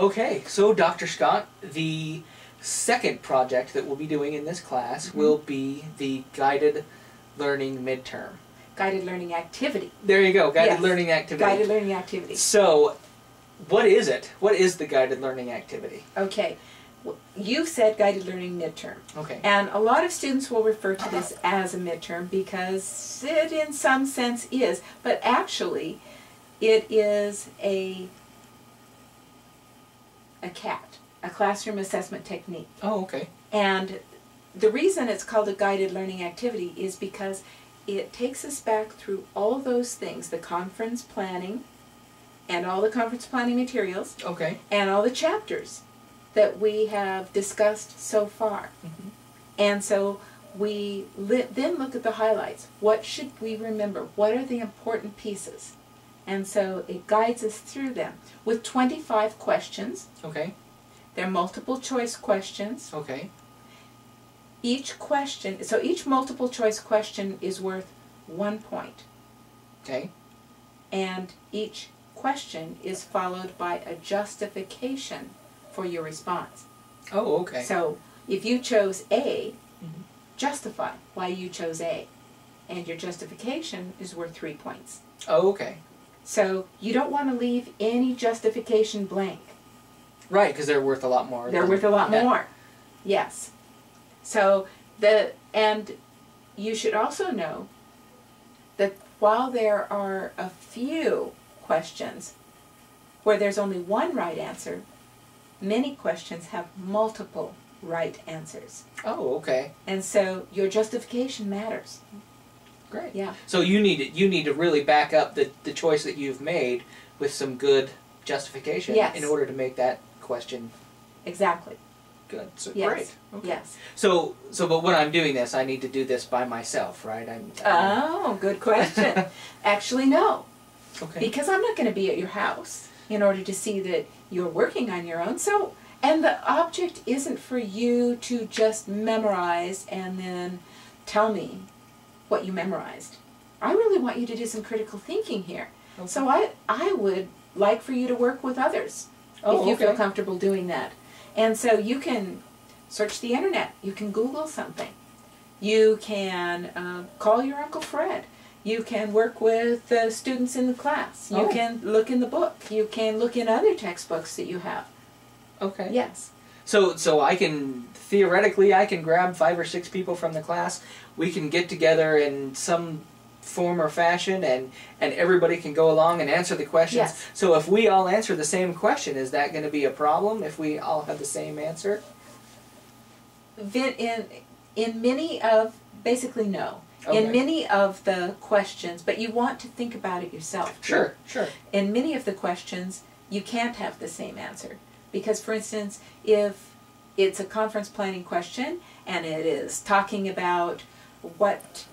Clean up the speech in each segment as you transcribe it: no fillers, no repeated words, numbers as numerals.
Okay, so Dr. Scott, the second project that we'll be doing in this class will be the guided learning midterm. Guided learning activity. There you go, guided Yes. learning activity. Guided learning activity. So, what is it? What is the guided learning activity? Okay, you said guided learning midterm. Okay. And a lot of students will refer to this as a midterm because it in some sense is, but actually it is a CAT, a classroom assessment technique. Oh, okay. And the reason it's called a guided learning activity is because it takes us back through all those things, the conference planning and all the conference planning materials, Okay. and all the chapters that we have discussed so far. Mm-hmm. And so we then look at the highlights. What should we remember? What are the important pieces? And so it guides us through them with 25 questions. Okay. They're multiple choice questions. Okay. Each question, so each multiple choice question is worth 1 point. Okay. And each question is followed by a justification for your response. Oh, okay. So if you chose A, Mhm. justify why you chose A. And your justification is worth 3 points. Oh, okay. So you don't want to leave any justification blank. Right, because they're worth a lot more. They're worth a lot more. Yes. So and you should also know that while there are a few questions where there's only one right answer, many questions have multiple right answers. Oh, okay. And so your justification matters. Great. Yeah. So you need to really back up the choice that you've made with some good justification Yes. in order to make that question Exactly. good. So Yes. great. Okay. Yes. So but when I'm doing this, I need to do this by myself, right? Oh, good question. Actually, no. Okay. Because I'm not going to be at your house in order to see that you're working on your own. So, and the object isn't for you to just memorize and then tell me what you memorized. I really want you to do some critical thinking here. Okay. So I would like for you to work with others if you feel comfortable doing that. And so you can search the internet. You can Google something. You can call your Uncle Fred. You can work with the students in the class. You can look in the book. You can look in other textbooks that you have. Okay. Yes. So I can, theoretically, I can grab 5 or 6 people from the class. We can get together in some form or fashion, and everybody can go along and answer the questions. Yes. So if we all answer the same question, is that going to be a problem if we all have the same answer? In many of, basically no. Okay. In many of the questions, but you want to think about it yourself. Sure, sure. In many of the questions, you can't have the same answer. Because, for instance, if it's a conference planning question and it is talking about what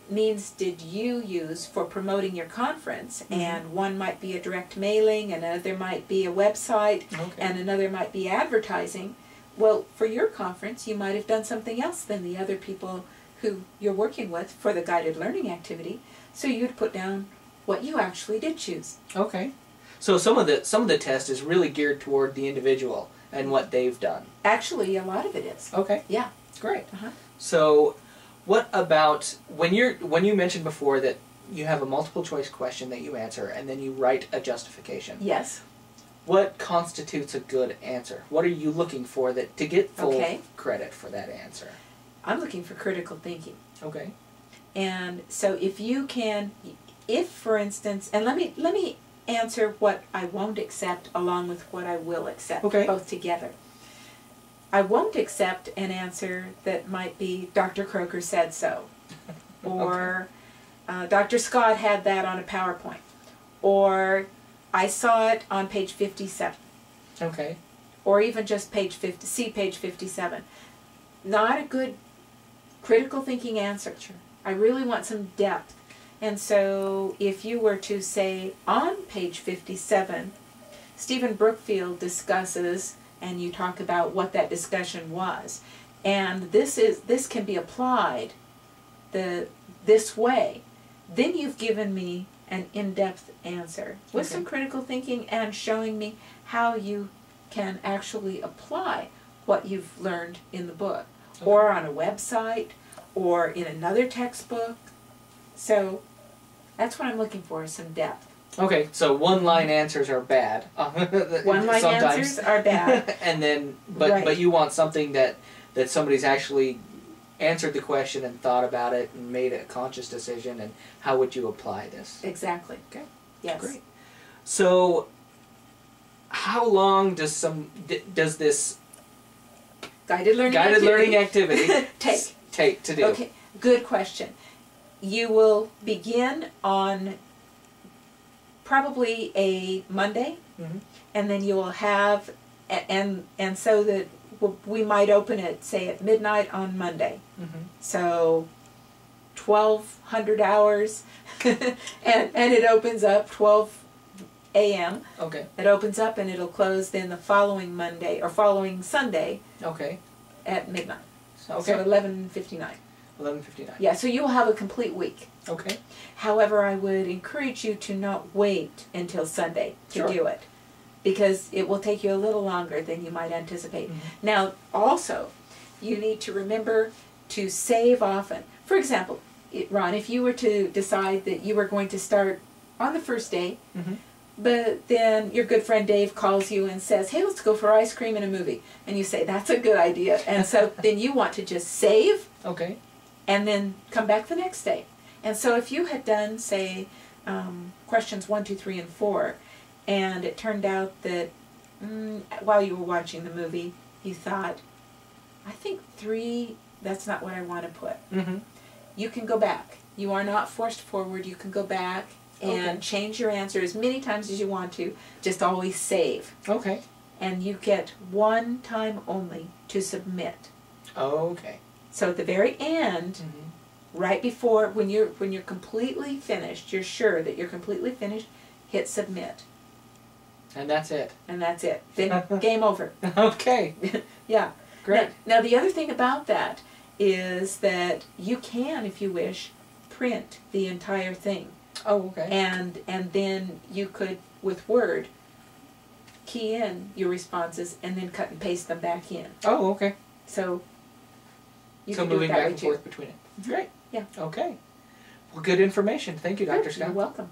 means did you use for promoting your conference, and one might be a direct mailing, another might be a website, and another might be advertising, well, for your conference, you might have done something else than the other people who you're working with for the guided learning activity, so you'd put down what you actually did choose. Okay. So some of the test is really geared toward the individual and what they've done. Actually, a lot of it is. Okay. Yeah. Great. So what about when you mentioned before that you have a multiple choice question that you answer and then you write a justification? Yes. What constitutes a good answer? What are you looking for to get full credit for that answer? I'm looking for critical thinking. Okay. And so if for instance, and let me answer what I won't accept along with what I will accept, both together. I won't accept an answer that might be Dr. Croker said so, or Dr. Scott had that on a PowerPoint, or I saw it on page 57. Okay. Or even just page 50, see page 57. Not a good critical thinking answer. Sure. I really want some depth. And so if you were to say on page 57, Stephen Brookfield discusses, and you talk about what that discussion was, and this can be applied this way, then you've given me an in-depth answer with some critical thinking and showing me how you can actually apply what you've learned in the book, or on a website, or in another textbook. So that's what I'm looking for, is some depth. Okay, so one-line answers are bad. One-line answers are bad. And then, but you want something that somebody's actually answered the question and thought about it and made a conscious decision, and how would you apply this? Exactly. Okay. Yes. Great. So, how long does this guided learning activity take to do? Okay, good question. You will begin on probably a Monday, and then you will have, and so that we might open it, say, at midnight on Monday. So 1,200 hours, and it opens up 12 a.m. Okay. It opens up and it'll close then the following Monday or following Sunday. Okay. At midnight. Okay. So 11:59. 11:59. Yeah. So you'll have a complete week. Okay. However, I would encourage you to not wait until Sunday to do it, because it will take you a little longer than you might anticipate. Now, also, you need to remember to save often. For example, Ron, if you were to decide that you were going to start on the first day, but then your good friend Dave calls you and says, hey, let's go for ice cream and a movie. And you say, that's a good idea. And so then you want to just save and then come back the next day. And so if you had done, say, questions 1, 2, 3, and 4, and it turned out that while you were watching the movie, you thought, I think 3, that's not what I want to put. You can go back. You are not forced forward. You can go back and change your answer as many times as you want to. Just always save. Okay. And you get one time only to submit. Okay. So at the very end, right before, when you're completely finished, you're sure that you're completely finished, hit submit. And that's it. And that's it. Then game over. Okay. Yeah. Great. Now the other thing about that is that you can, if you wish, print the entire thing. Oh, okay. And then you could, with Word, key in your responses and then cut and paste them back in. Oh, okay. So you so can do moving it that back way and too. forth between it. Great. Yeah. Okay. Well, good information. Thank you, Dr. Scott. You're welcome.